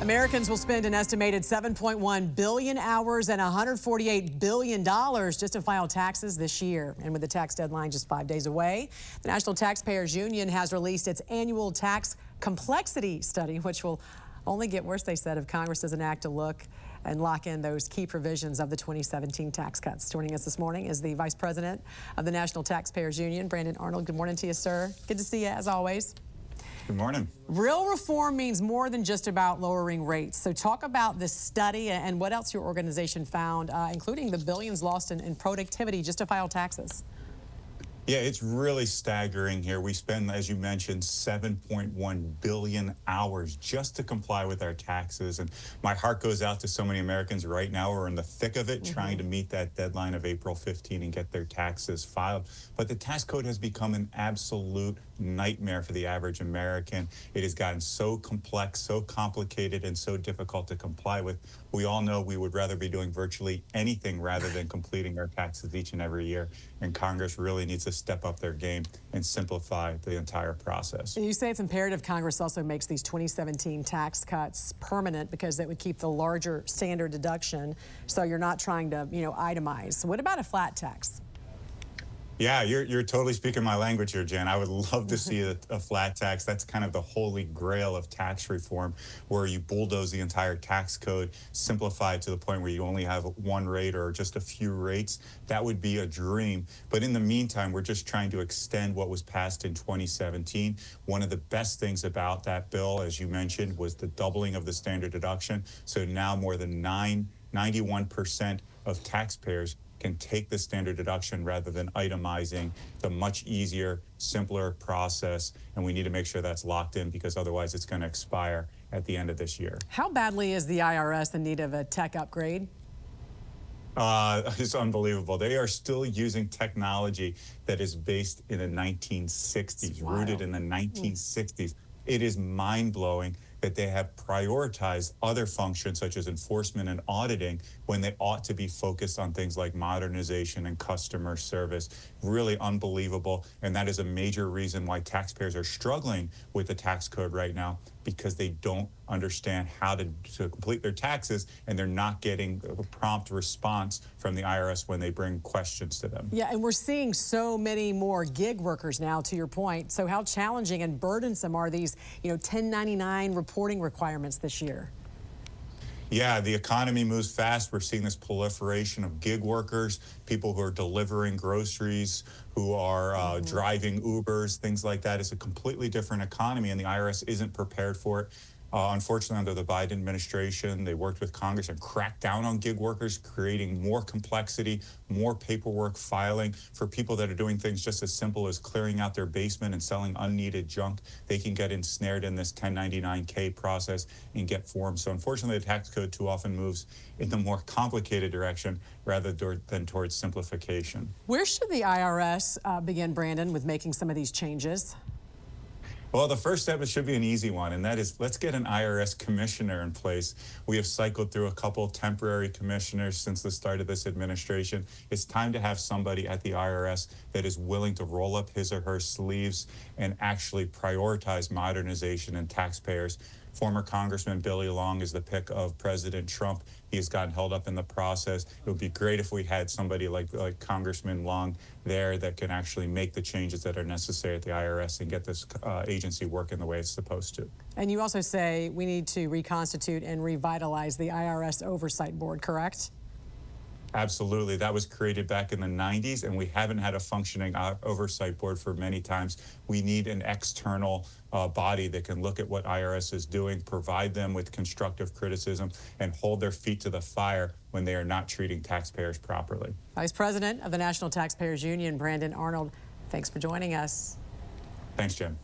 Americans will spend an estimated 7.1 billion hours and $148 billion just to file taxes this year. And with the tax deadline just 5 days away, the National Taxpayers Union has released its annual tax complexity study, which will only get worse, they said, if Congress doesn't act to look and lock in those key provisions of the 2017 tax cuts. Joining us this morning is the Vice President of the National Taxpayers Union, Brandon Arnold. Good morning to you, sir. Good to see you, as always. Good morning. Real reform means more than just about lowering rates. So talk about this study and what else your organization found, including the billions lost in productivity just to file taxes. Yeah, it's really staggering here. We spend, as you mentioned, 7.1 billion hours just to comply with our taxes. And my heart goes out to so many Americans right now who are in the thick of it, trying to meet that deadline of April 15 and get their taxes filed. But the tax code has become an absolute nightmare for the average American. It has gotten so complex, so complicated, and so difficult to comply with. We all know we would rather be doing virtually anything rather than completing our taxes each and every year. And Congress really needs to step up their game and simplify the entire process. You say it's imperative Congress also makes these 2017 tax cuts permanent because it would keep the larger standard deduction, so you're not trying to, itemize. What about a flat tax? Yeah, you're totally speaking my language here, Jen. I would love to see a flat tax. That's kind of the holy grail of tax reform, where you bulldoze the entire tax code, simplify it to the point where you only have one rate or just a few rates. That would be a dream. But in the meantime, we're just trying to extend what was passed in 2017. One of the best things about that bill, as you mentioned, was the doubling of the standard deduction. So now more than 91% of taxpayers can take the standard deduction rather than itemizing the much easier, simpler process. And we need to make sure that's locked in, because otherwise it's going to expire at the end of this year. How badly is the IRS in need of a tech upgrade? It's unbelievable. They are still using technology that is based in the 1960s, rooted in the 1960s. It is mind-blowing that they have prioritized other functions such as enforcement and auditing when they ought to be focused on things like modernization and customer service. Really unbelievable. And that is a major reason why taxpayers are struggling with the tax code right now, because they don't understand how to complete their taxes, and they're not getting a prompt response from the IRS when they bring questions to them. Yeah, and we're seeing so many more gig workers now, to your point. So how challenging and burdensome are these, 1099 reporting requirements this year? Yeah, the economy moves fast. We're seeing this proliferation of gig workers, people who are delivering groceries, who are driving Ubers, things like that. It's a completely different economy, and the IRS isn't prepared for it. Unfortunately, under the Biden administration, they worked with Congress and cracked down on gig workers, creating more complexity, more paperwork filing for people that are doing things just as simple as clearing out their basement and selling unneeded junk. They can get ensnared in this 1099-K process and get forms. So unfortunately, the tax code too often moves in the more complicated direction rather than towards simplification. Where should the IRS begin, Brandon, with making some of these changes? Well, the first step should be an easy one, and that is, let's get an IRS commissioner in place. We have cycled through a couple temporary commissioners since the start of this administration. It's time to have somebody at the IRS that is willing to roll up his or her sleeves and actually prioritize modernization and taxpayers. Former Congressman Billy Long is the pick of President Trump. He has gotten held up in the process. It would be great if we had somebody like Congressman Long there that can actually make the changes that are necessary at the IRS and get this agency working the way it's supposed to. And you also say we need to reconstitute and revitalize the IRS Oversight Board, correct? Absolutely. That was created back in the 90s, and we haven't had a functioning oversight board for many times. We need an external body that can look at what IRS is doing, provide them with constructive criticism, and hold their feet to the fire when they are not treating taxpayers properly. Vice President of the National Taxpayers Union, Brandon Arnold, thanks for joining us. Thanks, Jim.